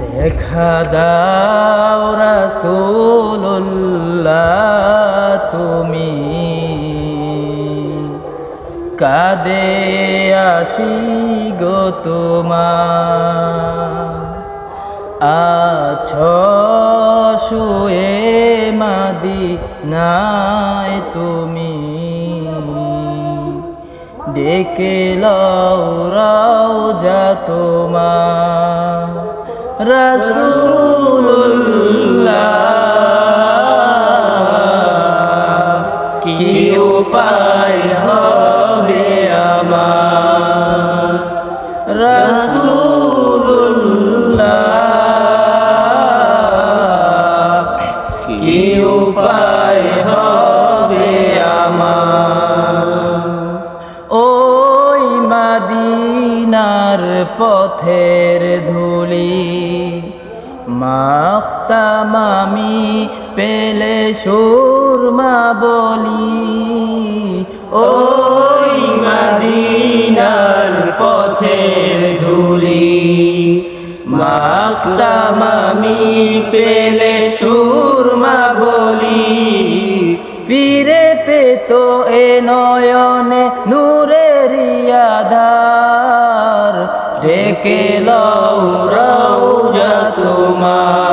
দেখা দাও রাসূলুল্লাহ তুমি কাঁদে আসি গো তোমার আছো শুয়ে মদিনায় তুমি ডেকে লও রওজা তোমার রাসূলুল্লাহ কি উপায় হবে আমার রাসূলুল্লাহ কি উপায় হবে আমার ওই মদিনার পথের ধুলি মাখতাম আমি পেলে সুরমা বলি ওই মদিনার পথের ধুলি মাখতাম আমি পেলে সুরমা বলি ফিরে পেত এ নয়নে নূরের আধার ডেকে লও রওজা তোমার